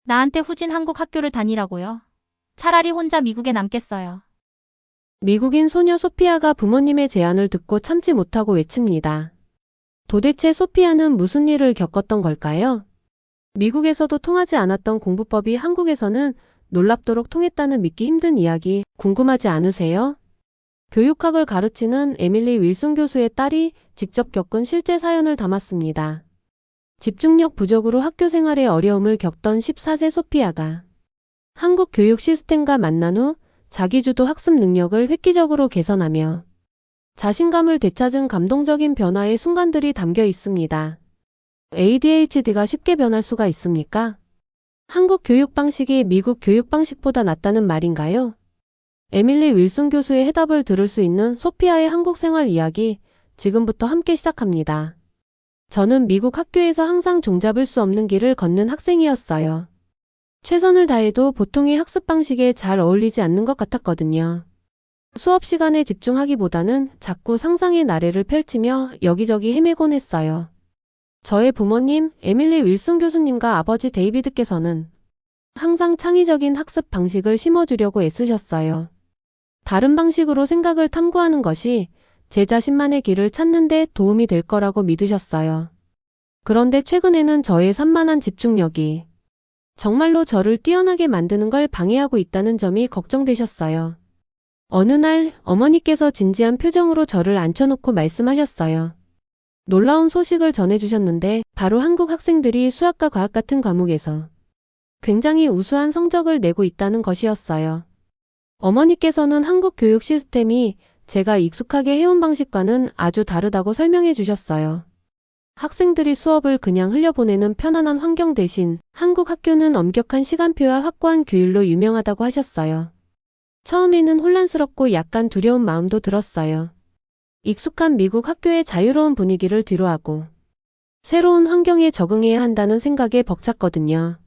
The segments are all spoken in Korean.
나한테 후진 한국 학교를 다니라고요? 차라리 혼자 미국에 남겠어요. 미국인 소녀 소피아가 부모님의 제안을 듣고 참지 못하고 외칩니다. 도대체 소피아는 무슨 일을 겪었던 걸까요? 미국에서도 통하지 않았던 공부법이 한국에서는 놀랍도록 통했다는 믿기 힘든 이야기 궁금하지 않으세요? 교육학을 가르치는 에밀리 윌슨 교수의 딸이 직접 겪은 실제 사연을 담았습니다. 집중력 부족으로 학교 생활에 어려움을 겪던 14세 소피아가 한국 교육 시스템과 만난 후 자기주도 학습 능력을 획기적으로 개선하며 자신감을 되찾은 감동적인 변화의 순간들이 담겨 있습니다. ADHD가 쉽게 변할 수가 있습니까? 한국 교육 방식이 미국 교육 방식보다 낫다는 말인가요? 에밀리 윌슨 교수의 해답을 들을 수 있는 소피아의 한국 생활 이야기, 지금부터 함께 시작합니다. 저는 미국 학교에서 항상 종잡을 수 없는 길을 걷는 학생이었어요. 최선을 다해도 보통의 학습 방식에 잘 어울리지 않는 것 같았거든요. 수업 시간에 집중하기보다는 자꾸 상상의 나래를 펼치며 여기저기 헤매곤 했어요. 저의 부모님 에밀리 윌슨 교수님과 아버지 데이비드께서는 항상 창의적인 학습 방식을 심어주려고 애쓰셨어요. 다른 방식으로 생각을 탐구하는 것이 제 자신만의 길을 찾는 데 도움이 될 거라고 믿으셨어요. 그런데 최근에는 저의 산만한 집중력이 정말로 저를 뛰어나게 만드는 걸 방해하고 있다는 점이 걱정되셨어요. 어느 날 어머니께서 진지한 표정으로 저를 앉혀놓고 말씀하셨어요. 놀라운 소식을 전해주셨는데 바로 한국 학생들이 수학과 과학 같은 과목에서 굉장히 우수한 성적을 내고 있다는 것이었어요. 어머니께서는 한국 교육 시스템이 제가 익숙하게 해온 방식과는 아주 다르다고 설명해 주셨어요. 학생들이 수업을 그냥 흘려보내는 편안한 환경 대신 한국 학교는 엄격한 시간표와 확고한 규율로 유명하다고 하셨어요. 처음에는 혼란스럽고 약간 두려운 마음도 들었어요. 익숙한 미국 학교의 자유로운 분위기를 뒤로하고 새로운 환경에 적응해야 한다는 생각에 벅찼거든요.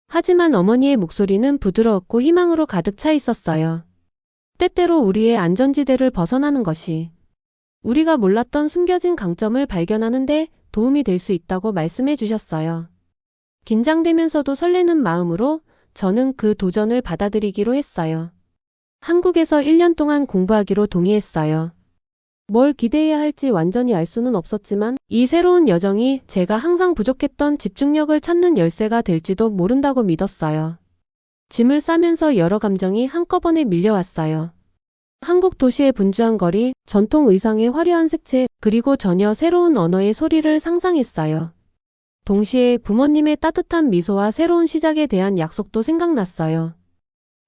하지만 어머니의 목소리는 부드러웠고 희망으로 가득 차 있었어요. 때때로 우리의 안전지대를 벗어나는 것이 우리가 몰랐던 숨겨진 강점을 발견하는데 도움이 될 수 있다고 말씀해 주셨어요. 긴장되면서도 설레는 마음으로 저는 그 도전을 받아들이기로 했어요. 한국에서 1년 동안 공부하기로 동의했어요. 뭘 기대해야 할지 완전히 알 수는 없었지만 이 새로운 여정이 제가 항상 부족했던 집중력을 찾는 열쇠가 될지도 모른다고 믿었어요. 짐을 싸면서 여러 감정이 한꺼번에 밀려왔어요. 한국 도시의 분주한 거리, 전통 의상의 화려한 색채, 그리고 전혀 새로운 언어의 소리를 상상했어요. 동시에 부모님의 따뜻한 미소와 새로운 시작에 대한 약속도 생각났어요.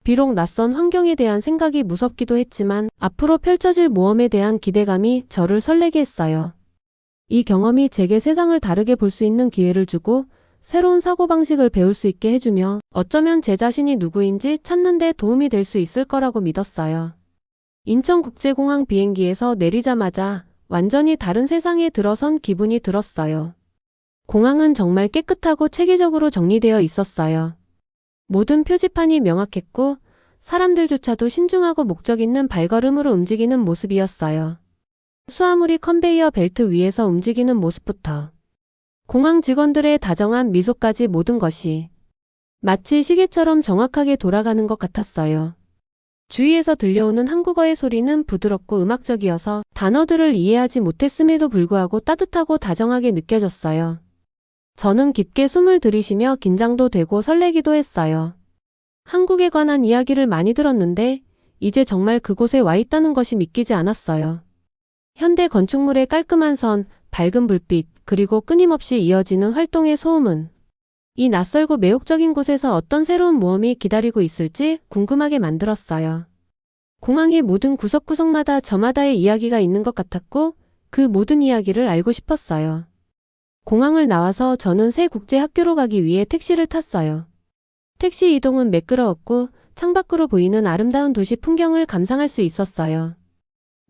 비록 낯선 환경에 대한 생각이 무섭기도 했지만 앞으로 펼쳐질 모험에 대한 기대감이 저를 설레게 했어요. 이 경험이 제게 세상을 다르게 볼 수 있는 기회를 주고 새로운 사고방식을 배울 수 있게 해주며 어쩌면 제 자신이 누구인지 찾는 데 도움이 될 수 있을 거라고 믿었어요. 인천국제공항 비행기에서 내리자마자 완전히 다른 세상에 들어선 기분이 들었어요. 공항은 정말 깨끗하고 체계적으로 정리되어 있었어요. 모든 표지판이 명확했고 사람들조차도 신중하고 목적 있는 발걸음으로 움직이는 모습이었어요. 수화물이 컨베이어 벨트 위에서 움직이는 모습부터 공항 직원들의 다정한 미소까지 모든 것이 마치 시계처럼 정확하게 돌아가는 것 같았어요. 주위에서 들려오는 한국어의 소리는 부드럽고 음악적이어서 단어들을 이해하지 못했음에도 불구하고 따뜻하고 다정하게 느껴졌어요. 저는 깊게 숨을 들이쉬며 긴장도 되고 설레기도 했어요. 한국에 관한 이야기를 많이 들었는데 이제 정말 그곳에 와 있다는 것이 믿기지 않았어요. 현대 건축물의 깔끔한 선, 밝은 불빛, 그리고 끊임없이 이어지는 활동의 소음은 이 낯설고 매혹적인 곳에서 어떤 새로운 모험이 기다리고 있을지 궁금하게 만들었어요. 공항의 모든 구석구석마다 저마다의 이야기가 있는 것 같았고 그 모든 이야기를 알고 싶었어요. 공항을 나와서 저는 새 국제학교로 가기 위해 택시를 탔어요. 택시 이동은 매끄러웠고 창밖으로 보이는 아름다운 도시 풍경을 감상할 수 있었어요.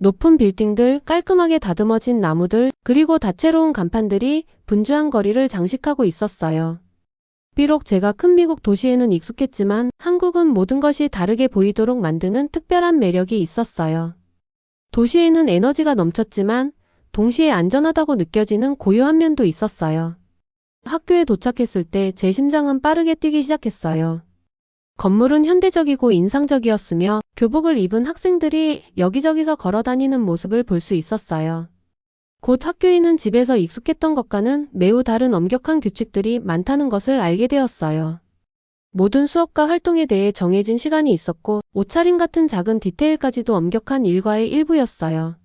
높은 빌딩들, 깔끔하게 다듬어진 나무들, 그리고 다채로운 간판들이 분주한 거리를 장식하고 있었어요. 비록 제가 큰 미국 도시에는 익숙했지만 한국은 모든 것이 다르게 보이도록 만드는 특별한 매력이 있었어요. 도시에는 에너지가 넘쳤지만 동시에 안전하다고 느껴지는 고요한 면도 있었어요. 학교에 도착했을 때 제 심장은 빠르게 뛰기 시작했어요. 건물은 현대적이고 인상적이었으며 교복을 입은 학생들이 여기저기서 걸어 다니는 모습을 볼 수 있었어요. 곧 학교에는 집에서 익숙했던 것과는 매우 다른 엄격한 규칙들이 많다는 것을 알게 되었어요. 모든 수업과 활동에 대해 정해진 시간이 있었고 옷차림 같은 작은 디테일까지도 엄격한 일과의 일부였어요.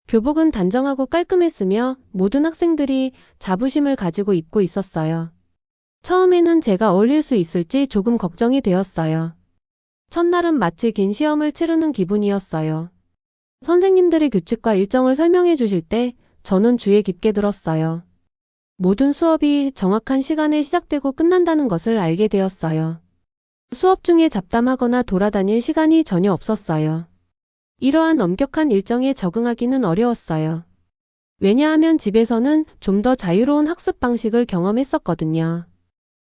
교복은 단정하고 깔끔했으며 모든 학생들이 자부심을 가지고 입고 있었어요. 처음에는 제가 어울릴 수 있을지 조금 걱정이 되었어요. 첫날은 마치 긴 시험을 치르는 기분이었어요. 선생님들이 규칙과 일정을 설명해 주실 때 저는 주의 깊게 들었어요. 모든 수업이 정확한 시간에 시작되고 끝난다는 것을 알게 되었어요. 수업 중에 잡담하거나 돌아다닐 시간이 전혀 없었어요. 이러한 엄격한 일정에 적응하기는 어려웠어요. 왜냐하면 집에서는 좀 더 자유로운 학습 방식을 경험했었거든요.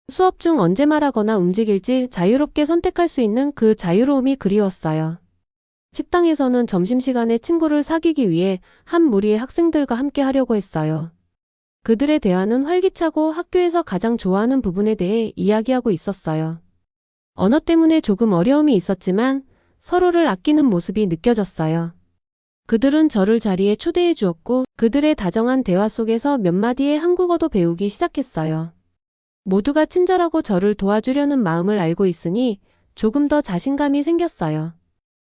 수업 중 언제 말하거나 움직일지 자유롭게 선택할 수 있는 그 자유로움이 그리웠어요. 식당에서는 점심시간에 친구를 사귀기 위해 한 무리의 학생들과 함께 하려고 했어요. 그들의 대화는 활기차고 학교에서 가장 좋아하는 부분에 대해 이야기하고 있었어요. 언어 때문에 조금 어려움이 있었지만 서로를 아끼는 모습이 느껴졌어요. 그들은 저를 자리에 초대해 주었고 그들의 다정한 대화 속에서 몇 마디의 한국어도 배우기 시작했어요. 모두가 친절하고 저를 도와주려는 마음을 알고 있으니 조금 더 자신감이 생겼어요.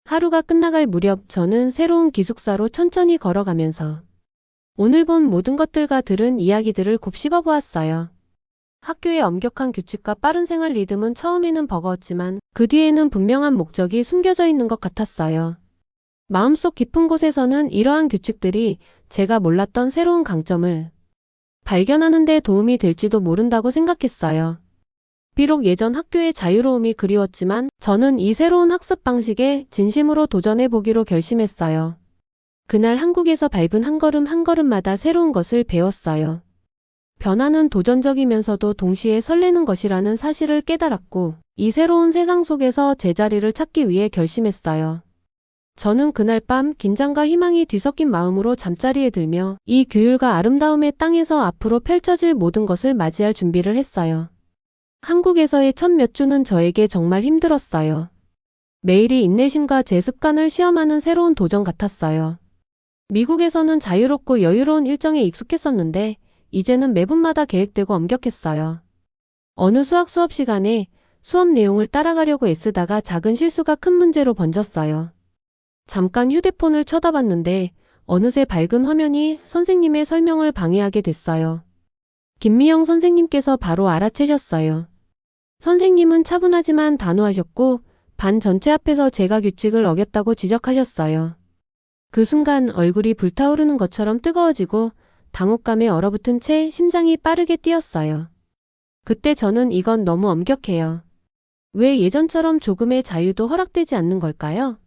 하루가 끝나갈 무렵 저는 새로운 기숙사로 천천히 걸어가면서 오늘 본 모든 것들과 들은 이야기들을 곱씹어 보았어요. 학교의 엄격한 규칙과 빠른 생활 리듬은 처음에는 버거웠지만 그 뒤에는 분명한 목적이 숨겨져 있는 것 같았어요. 마음속 깊은 곳에서는 이러한 규칙들이 제가 몰랐던 새로운 강점을 발견하는 데 도움이 될지도 모른다고 생각했어요. 비록 예전 학교의 자유로움이 그리웠지만 저는 이 새로운 학습 방식에 진심으로 도전해 보기로 결심했어요. 그날 한국에서 밟은 한 걸음 한 걸음마다 새로운 것을 배웠어요. 변화는 도전적이면서도 동시에 설레는 것이라는 사실을 깨달았고 이 새로운 세상 속에서 제자리를 찾기 위해 결심했어요. 저는 그날 밤 긴장과 희망이 뒤섞인 마음으로 잠자리에 들며 이 규율과 아름다움의 땅에서 앞으로 펼쳐질 모든 것을 맞이할 준비를 했어요. 한국에서의 첫 몇 주는 저에게 정말 힘들었어요. 매일이 인내심과 제 습관을 시험하는 새로운 도전 같았어요. 미국에서는 자유롭고 여유로운 일정에 익숙했었는데 이제는 매분마다 계획되고 엄격했어요. 어느 수학 수업 시간에 수업 내용을 따라가려고 애쓰다가 작은 실수가 큰 문제로 번졌어요. 잠깐 휴대폰을 쳐다봤는데 어느새 밝은 화면이 선생님의 설명을 방해하게 됐어요. 김미영 선생님께서 바로 알아채셨어요. 선생님은 차분하지만 단호하셨고 반 전체 앞에서 제가 규칙을 어겼다고 지적하셨어요. 그 순간 얼굴이 불타오르는 것처럼 뜨거워지고 당혹감에 얼어붙은 채 심장이 빠르게 뛰었어요. 그때 저는 이건 너무 엄격해요. 왜 예전처럼 조금의 자유도 허락되지 않는 걸까요?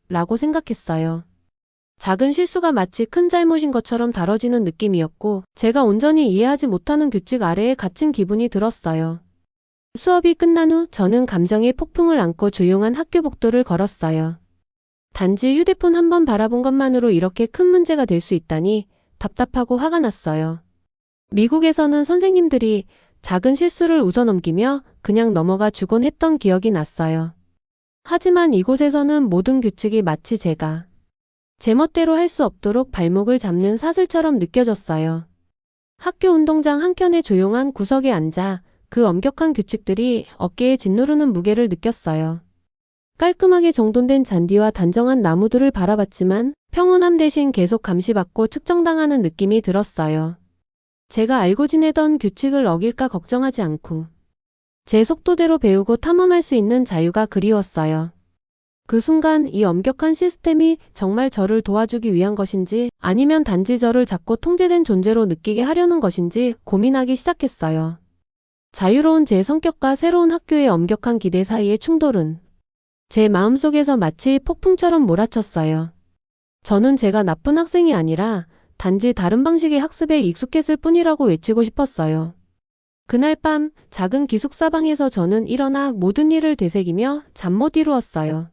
라고 생각했어요. 작은 실수가 마치 큰 잘못인 것처럼 다뤄지는 느낌이었고 제가 온전히 이해하지 못하는 규칙 아래에 갇힌 기분이 들었어요. 수업이 끝난 후 저는 감정의 폭풍을 안고 조용한 학교 복도를 걸었어요. 단지 휴대폰 한 번 바라본 것만으로 이렇게 큰 문제가 될 수 있다니 답답하고 화가 났어요. 미국에서는 선생님들이 작은 실수를 웃어넘기며 그냥 넘어가 주곤 했던 기억이 났어요. 하지만 이곳에서는 모든 규칙이 마치 제가 제멋대로 할 수 없도록 발목을 잡는 사슬처럼 느껴졌어요. 학교 운동장 한켠의 조용한 구석에 앉아 그 엄격한 규칙들이 어깨에 짓누르는 무게를 느꼈어요. 깔끔하게 정돈된 잔디와 단정한 나무들을 바라봤지만 평온함 대신 계속 감시받고 측정당하는 느낌이 들었어요. 제가 알고 지내던 규칙을 어길까 걱정하지 않고 제 속도대로 배우고 탐험할 수 있는 자유가 그리웠어요. 그 순간 이 엄격한 시스템이 정말 저를 도와주기 위한 것인지 아니면 단지 저를 잡고 통제된 존재로 느끼게 하려는 것인지 고민하기 시작했어요. 자유로운 제 성격과 새로운 학교의 엄격한 기대 사이의 충돌은 제 마음속에서 마치 폭풍처럼 몰아쳤어요. 저는 제가 나쁜 학생이 아니라 단지 다른 방식의 학습에 익숙했을 뿐이라고 외치고 싶었어요. 그날 밤 작은 기숙사방에서 저는 일어나 모든 일을 되새기며 잠 못 이루었어요.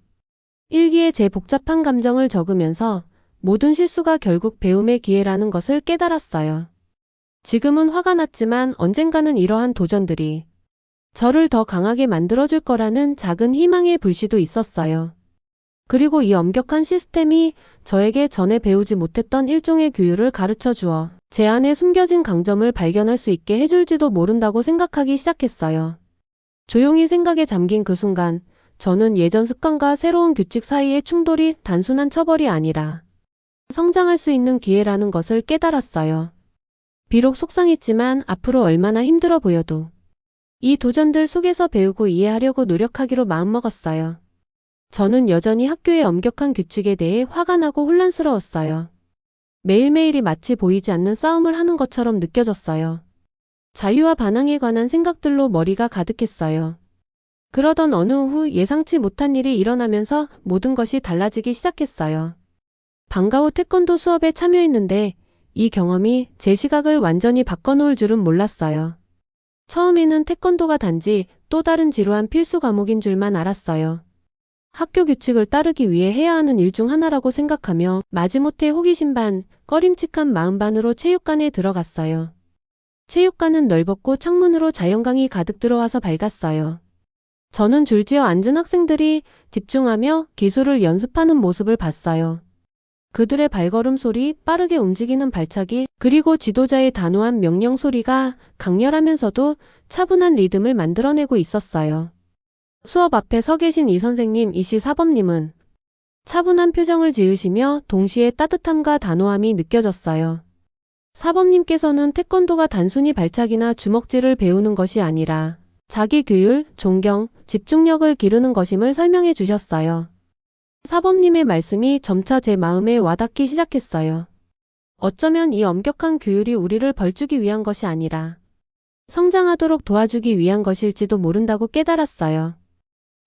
일기에 제 복잡한 감정을 적으면서 모든 실수가 결국 배움의 기회라는 것을 깨달았어요. 지금은 화가 났지만 언젠가는 이러한 도전들이 저를 더 강하게 만들어줄 거라는 작은 희망의 불씨도 있었어요. 그리고 이 엄격한 시스템이 저에게 전에 배우지 못했던 일종의 규율을 가르쳐 주어 제 안에 숨겨진 강점을 발견할 수 있게 해줄지도 모른다고 생각하기 시작했어요. 조용히 생각에 잠긴 그 순간 저는 예전 습관과 새로운 규칙 사이의 충돌이 단순한 처벌이 아니라 성장할 수 있는 기회라는 것을 깨달았어요. 비록 속상했지만 앞으로 얼마나 힘들어 보여도 이 도전들 속에서 배우고 이해하려고 노력하기로 마음먹었어요. 저는 여전히 학교의 엄격한 규칙에 대해 화가 나고 혼란스러웠어요. 매일매일이 마치 보이지 않는 싸움을 하는 것처럼 느껴졌어요. 자유와 반항에 관한 생각들로 머리가 가득했어요. 그러던 어느 오후 예상치 못한 일이 일어나면서 모든 것이 달라지기 시작했어요. 방과 후 태권도 수업에 참여했는데 이 경험이 제 시각을 완전히 바꿔놓을 줄은 몰랐어요. 처음에는 태권도가 단지 또 다른 지루한 필수 과목인 줄만 알았어요. 학교 규칙을 따르기 위해 해야 하는 일 중 하나라고 생각하며 마지못해 호기심 반, 꺼림칙한 마음 반으로 체육관에 들어갔어요. 체육관은 넓었고 창문으로 자연광이 가득 들어와서 밝았어요. 저는 줄지어 앉은 학생들이 집중하며 기술을 연습하는 모습을 봤어요. 그들의 발걸음 소리, 빠르게 움직이는 발차기, 그리고 지도자의 단호한 명령 소리가 강렬하면서도 차분한 리듬을 만들어내고 있었어요. 수업 앞에 서 계신 이 선생님, 이씨 사범님은 차분한 표정을 지으시며 동시에 따뜻함과 단호함이 느껴졌어요. 사범님께서는 태권도가 단순히 발차기나 주먹질을 배우는 것이 아니라 자기 규율, 존경, 집중력을 기르는 것임을 설명해 주셨어요. 사범님의 말씀이 점차 제 마음에 와닿기 시작했어요. 어쩌면 이 엄격한 규율이 우리를 벌주기 위한 것이 아니라 성장하도록 도와주기 위한 것일지도 모른다고 깨달았어요.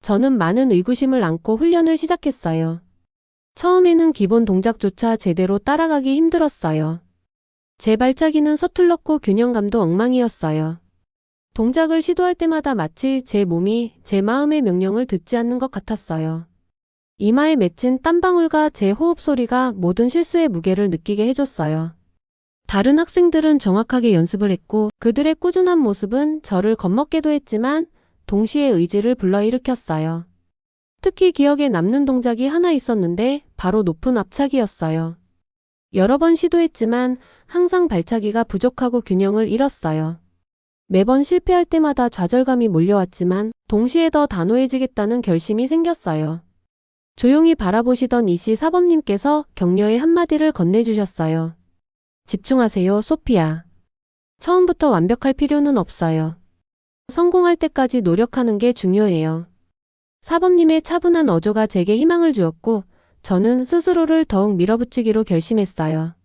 저는 많은 의구심을 안고 훈련을 시작했어요. 처음에는 기본 동작조차 제대로 따라가기 힘들었어요. 제 발차기는 서툴렀고 균형감도 엉망이었어요. 동작을 시도할 때마다 마치 제 몸이 제 마음의 명령을 듣지 않는 것 같았어요. 이마에 맺힌 땀방울과 제 호흡 소리가 모든 실수의 무게를 느끼게 해줬어요. 다른 학생들은 정확하게 연습을 했고 그들의 꾸준한 모습은 저를 겁먹게도 했지만 동시에 의지를 불러일으켰어요. 특히 기억에 남는 동작이 하나 있었는데 바로 높은 앞차기였어요. 여러 번 시도했지만 항상 발차기가 부족하고 균형을 잃었어요. 매번 실패할 때마다 좌절감이 몰려왔지만 동시에 더 단호해지겠다는 결심이 생겼어요. 조용히 바라보시던 이씨 사범님께서 격려의 한마디를 건네주셨어요. 집중하세요, 소피아. 처음부터 완벽할 필요는 없어요. 성공할 때까지 노력하는 게 중요해요. 사범님의 차분한 어조가 제게 희망을 주었고 저는 스스로를 더욱 밀어붙이기로 결심했어요.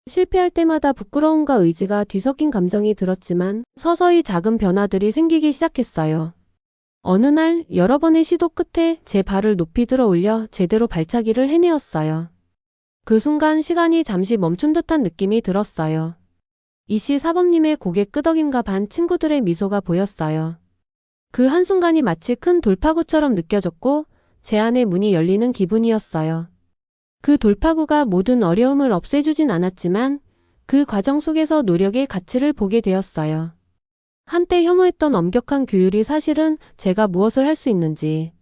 실패할 때마다 부끄러움과 의지가 뒤섞인 감정이 들었지만 서서히 작은 변화들이 생기기 시작했어요. 어느 날 여러 번의 시도 끝에 제 발을 높이 들어 올려 제대로 발차기를 해내었어요. 그 순간 시간이 잠시 멈춘 듯한 느낌이 들었어요. 이씨 사범님의 고개 끄덕임과 반 친구들의 미소가 보였어요. 그 한순간이 마치 큰 돌파구처럼 느껴졌고 제 안의 문이 열리는 기분이었어요. 그 돌파구가 모든 어려움을 없애주진 않았지만 그 과정 속에서 노력의 가치를 보게 되었어요. 한때 혐오했던 엄격한 규율이 사실은 제가 무엇을 할 수 있는지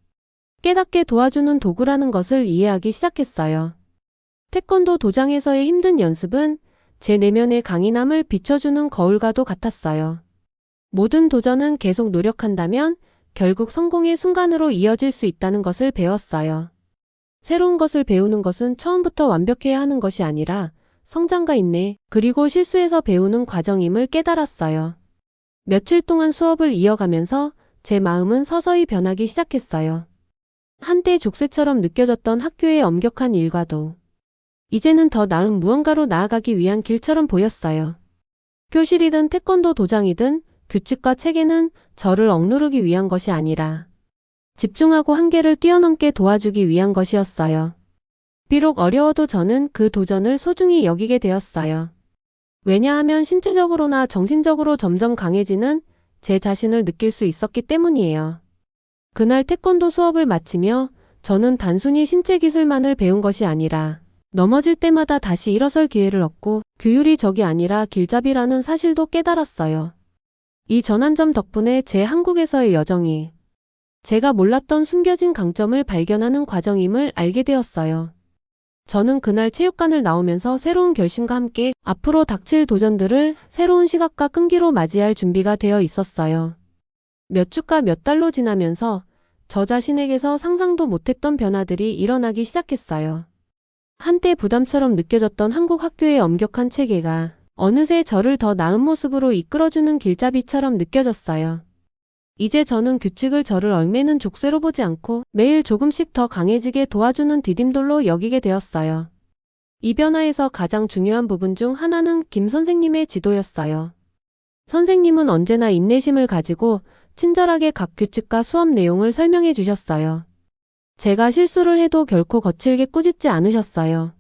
깨닫게 도와주는 도구라는 것을 이해하기 시작했어요. 태권도 도장에서의 힘든 연습은 제 내면의 강인함을 비춰주는 거울과도 같았어요. 모든 도전은 계속 노력한다면 결국 성공의 순간으로 이어질 수 있다는 것을 배웠어요. 새로운 것을 배우는 것은 처음부터 완벽해야 하는 것이 아니라 성장과 인내, 그리고 실수에서 배우는 과정임을 깨달았어요. 며칠 동안 수업을 이어가면서 제 마음은 서서히 변하기 시작했어요. 한때 족쇄처럼 느껴졌던 학교의 엄격한 일과도 이제는 더 나은 무언가로 나아가기 위한 길처럼 보였어요. 교실이든 태권도 도장이든 규칙과 체계는 저를 억누르기 위한 것이 아니라 집중하고 한계를 뛰어넘게 도와주기 위한 것이었어요. 비록 어려워도 저는 그 도전을 소중히 여기게 되었어요. 왜냐하면 신체적으로나 정신적으로 점점 강해지는 제 자신을 느낄 수 있었기 때문이에요. 그날 태권도 수업을 마치며 저는 단순히 신체 기술만을 배운 것이 아니라 넘어질 때마다 다시 일어설 기회를 얻고 규율이 적이 아니라 길잡이라는 사실도 깨달았어요. 이 전환점 덕분에 제 한국에서의 여정이 제가 몰랐던 숨겨진 강점을 발견하는 과정임을 알게 되었어요. 저는 그날 체육관을 나오면서 새로운 결심과 함께 앞으로 닥칠 도전들을 새로운 시각과 끈기로 맞이할 준비가 되어 있었어요. 몇 주가 몇 달로 지나면서 저 자신에게서 상상도 못했던 변화들이 일어나기 시작했어요. 한때 부담처럼 느껴졌던 한국 학교의 엄격한 체계가 어느새 저를 더 나은 모습으로 이끌어주는 길잡이처럼 느껴졌어요. 이제 저는 규칙을 저를 얽매는 족쇄로 보지 않고 매일 조금씩 더 강해지게 도와주는 디딤돌로 여기게 되었어요. 이 변화에서 가장 중요한 부분 중 하나는 김 선생님의 지도였어요. 선생님은 언제나 인내심을 가지고 친절하게 각 규칙과 수업 내용을 설명해 주셨어요. 제가 실수를 해도 결코 거칠게 꾸짖지 않으셨어요.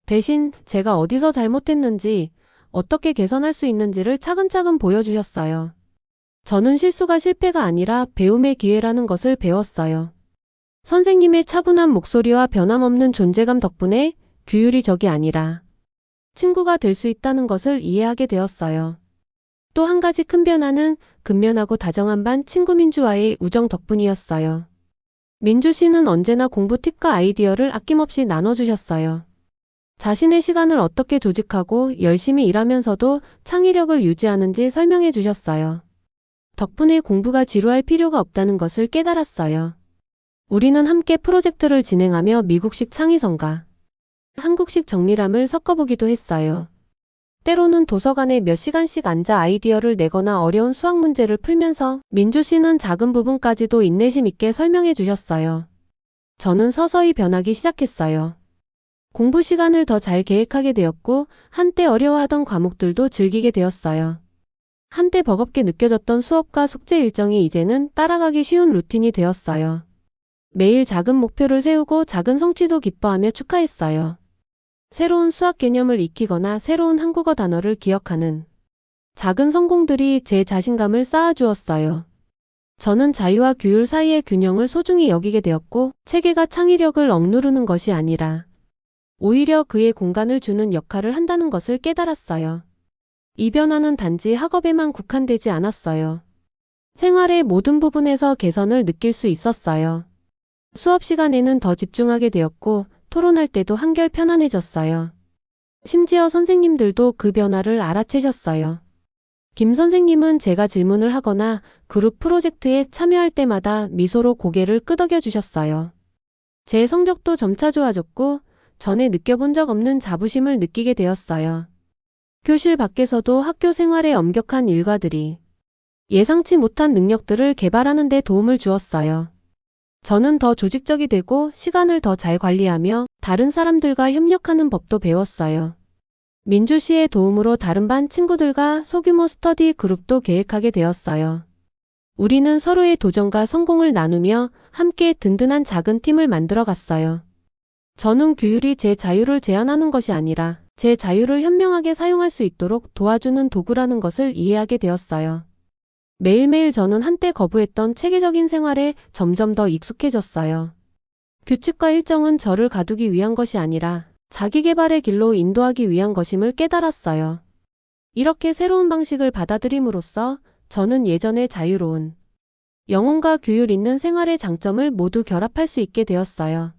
대신 제가 어디서 잘못했는지, 어떻게 개선할 수 있는지를 차근차근 보여주셨어요. 저는 실수가 실패가 아니라 배움의 기회라는 것을 배웠어요. 선생님의 차분한 목소리와 변함없는 존재감 덕분에 규율이 적이 아니라 친구가 될 수 있다는 것을 이해하게 되었어요. 또 한 가지 큰 변화는 근면하고 다정한 반 친구 민주와의 우정 덕분이었어요. 민주 씨는 언제나 공부 팁과 아이디어를 아낌없이 나눠주셨어요. 자신의 시간을 어떻게 조직하고 열심히 일하면서도 창의력을 유지하는지 설명해 주셨어요. 덕분에 공부가 지루할 필요가 없다는 것을 깨달았어요. 우리는 함께 프로젝트를 진행하며 미국식 창의성과 한국식 정밀함을 섞어보기도 했어요. 때로는 도서관에 몇 시간씩 앉아 아이디어를 내거나 어려운 수학 문제를 풀면서 민주 씨는 작은 부분까지도 인내심 있게 설명해 주셨어요. 저는 서서히 변하기 시작했어요. 공부 시간을 더 잘 계획하게 되었고 한때 어려워하던 과목들도 즐기게 되었어요. 한때 버겁게 느껴졌던 수업과 숙제 일정이 이제는 따라가기 쉬운 루틴이 되었어요. 매일 작은 목표를 세우고 작은 성취도 기뻐하며 축하했어요. 새로운 수학 개념을 익히거나 새로운 한국어 단어를 기억하는 작은 성공들이 제 자신감을 쌓아주었어요. 저는 자유와 규율 사이의 균형을 소중히 여기게 되었고 체계가 창의력을 억누르는 것이 아니라 오히려 그의 공간을 주는 역할을 한다는 것을 깨달았어요. 이 변화는 단지 학업에만 국한되지 않았어요. 생활의 모든 부분에서 개선을 느낄 수 있었어요. 수업 시간에는 더 집중하게 되었고 토론할 때도 한결 편안해졌어요. 심지어 선생님들도 그 변화를 알아채셨어요. 김 선생님은 제가 질문을 하거나 그룹 프로젝트에 참여할 때마다 미소로 고개를 끄덕여 주셨어요. 제 성적도 점차 좋아졌고 전에 느껴본 적 없는 자부심을 느끼게 되었어요. 교실 밖에서도 학교 생활의 엄격한 일과들이 예상치 못한 능력들을 개발하는 데 도움을 주었어요. 저는 더 조직적이 되고 시간을 더 잘 관리하며 다른 사람들과 협력하는 법도 배웠어요. 민주 씨의 도움으로 다른 반 친구들과 소규모 스터디 그룹도 계획하게 되었어요. 우리는 서로의 도전과 성공을 나누며 함께 든든한 작은 팀을 만들어 갔어요. 저는 규율이 제 자유를 제한하는 것이 아니라 제 자유를 현명하게 사용할 수 있도록 도와주는 도구라는 것을 이해하게 되었어요. 매일매일 저는 한때 거부했던 체계적인 생활에 점점 더 익숙해졌어요. 규칙과 일정은 저를 가두기 위한 것이 아니라 자기 개발의 길로 인도하기 위한 것임을 깨달았어요. 이렇게 새로운 방식을 받아들임으로써 저는 예전의 자유로운 영혼과 규율 있는 생활의 장점을 모두 결합할 수 있게 되었어요.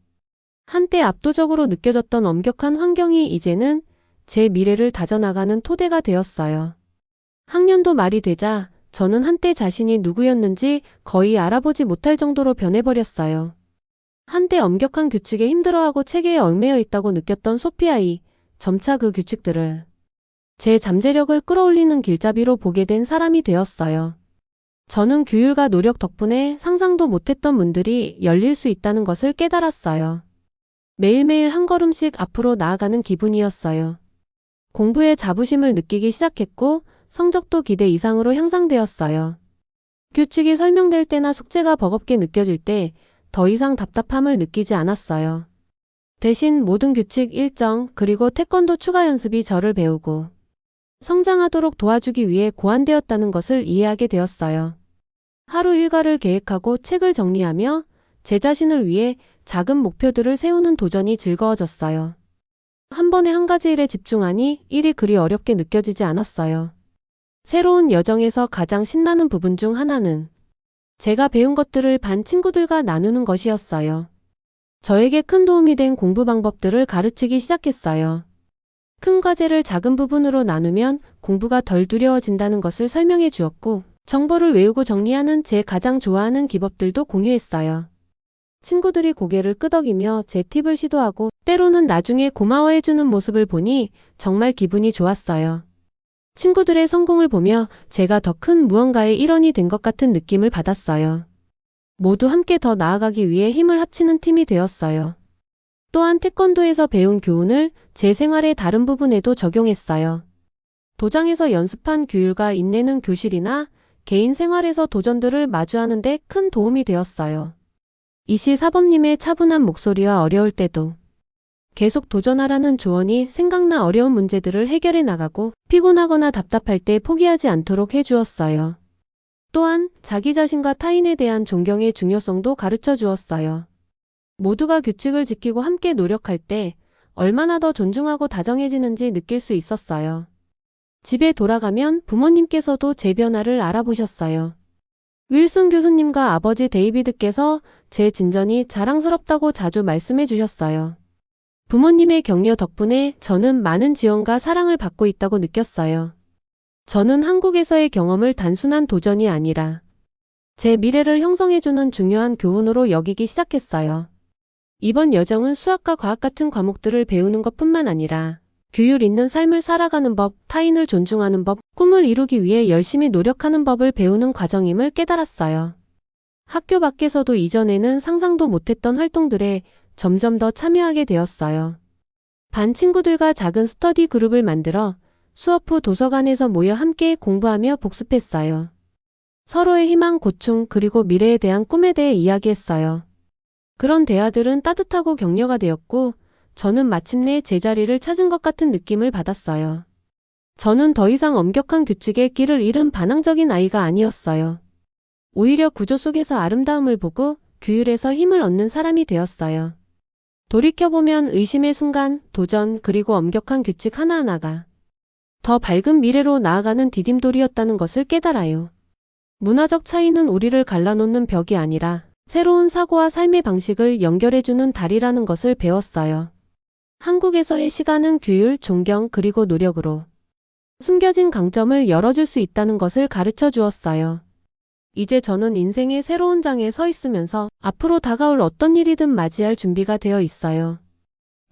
한때 압도적으로 느껴졌던 엄격한 환경이 이제는 제 미래를 다져나가는 토대가 되었어요. 학년도 말이 되자 저는 한때 자신이 누구였는지 거의 알아보지 못할 정도로 변해버렸어요. 한때 엄격한 규칙에 힘들어하고 체계에 얽매여 있다고 느꼈던 소피아이, 점차 그 규칙들을 제 잠재력을 끌어올리는 길잡이로 보게 된 사람이 되었어요. 저는 규율과 노력 덕분에 상상도 못했던 문들이 열릴 수 있다는 것을 깨달았어요. 매일매일 한 걸음씩 앞으로 나아가는 기분이었어요. 공부에 자부심을 느끼기 시작했고 성적도 기대 이상으로 향상되었어요. 규칙이 설명될 때나 숙제가 버겁게 느껴질 때 더 이상 답답함을 느끼지 않았어요. 대신 모든 규칙, 일정, 그리고 태권도 추가 연습이 저를 배우고 성장하도록 도와주기 위해 고안되었다는 것을 이해하게 되었어요. 하루 일과를 계획하고 책을 정리하며 제 자신을 위해 작은 목표들을 세우는 도전이 즐거워졌어요. 한 번에 한 가지 일에 집중하니 일이 그리 어렵게 느껴지지 않았어요. 새로운 여정에서 가장 신나는 부분 중 하나는 제가 배운 것들을 반 친구들과 나누는 것이었어요. 저에게 큰 도움이 된 공부 방법들을 가르치기 시작했어요. 큰 과제를 작은 부분으로 나누면 공부가 덜 두려워진다는 것을 설명해 주었고, 정보를 외우고 정리하는 제 가장 좋아하는 기법들도 공유했어요. 친구들이 고개를 끄덕이며 제 팁을 시도하고 때로는 나중에 고마워해주는 모습을 보니 정말 기분이 좋았어요. 친구들의 성공을 보며 제가 더 큰 무언가의 일원이 된 것 같은 느낌을 받았어요. 모두 함께 더 나아가기 위해 힘을 합치는 팀이 되었어요. 또한 태권도에서 배운 교훈을 제 생활의 다른 부분에도 적용했어요. 도장에서 연습한 규율과 인내는 교실이나 개인 생활에서 도전들을 마주하는 데 큰 도움이 되었어요. 이시 사범님의 차분한 목소리와 어려울 때도 계속 도전하라는 조언이 생각나 어려운 문제들을 해결해 나가고 피곤하거나 답답할 때 포기하지 않도록 해주었어요. 또한 자기 자신과 타인에 대한 존경의 중요성도 가르쳐 주었어요. 모두가 규칙을 지키고 함께 노력할 때 얼마나 더 존중하고 다정해지는지 느낄 수 있었어요. 집에 돌아가면 부모님께서도 제 변화를 알아보셨어요. 윌슨 교수님과 아버지 데이비드께서 제 진전이 자랑스럽다고 자주 말씀해 주셨어요. 부모님의 격려 덕분에 저는 많은 지원과 사랑을 받고 있다고 느꼈어요. 저는 한국에서의 경험을 단순한 도전이 아니라 제 미래를 형성해주는 중요한 교훈으로 여기기 시작했어요. 이번 여정은 수학과 과학 같은 과목들을 배우는 것뿐만 아니라 규율 있는 삶을 살아가는 법, 타인을 존중하는 법, 꿈을 이루기 위해 열심히 노력하는 법을 배우는 과정임을 깨달았어요. 학교 밖에서도 이전에는 상상도 못했던 활동들에 점점 더 참여하게 되었어요. 반 친구들과 작은 스터디 그룹을 만들어 수업 후 도서관에서 모여 함께 공부하며 복습했어요. 서로의 희망, 고충, 그리고 미래에 대한 꿈에 대해 이야기했어요. 그런 대화들은 따뜻하고 격려가 되었고, 저는 마침내 제자리를 찾은 것 같은 느낌을 받았어요. 저는 더 이상 엄격한 규칙의 길을 잃은 반항적인 아이가 아니었어요. 오히려 구조 속에서 아름다움을 보고 규율에서 힘을 얻는 사람이 되었어요. 돌이켜보면 의심의 순간, 도전, 그리고 엄격한 규칙 하나하나가 더 밝은 미래로 나아가는 디딤돌이었다는 것을 깨달아요. 문화적 차이는 우리를 갈라놓는 벽이 아니라 새로운 사고와 삶의 방식을 연결해주는 다리라는 것을 배웠어요. 한국에서의 시간은 규율, 존경, 그리고 노력으로 숨겨진 강점을 열어줄 수 있다는 것을 가르쳐 주었어요. 이제 저는 인생의 새로운 장에 서 있으면서 앞으로 다가올 어떤 일이든 맞이할 준비가 되어 있어요.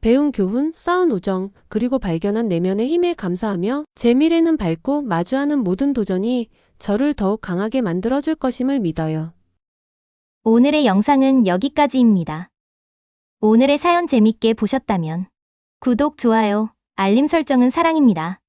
배운 교훈, 쌓은 우정, 그리고 발견한 내면의 힘에 감사하며 제 미래는 밝고 마주하는 모든 도전이 저를 더욱 강하게 만들어줄 것임을 믿어요. 오늘의 영상은 여기까지입니다. 오늘의 사연 재밌게 보셨다면 구독, 좋아요, 알림 설정은 사랑입니다.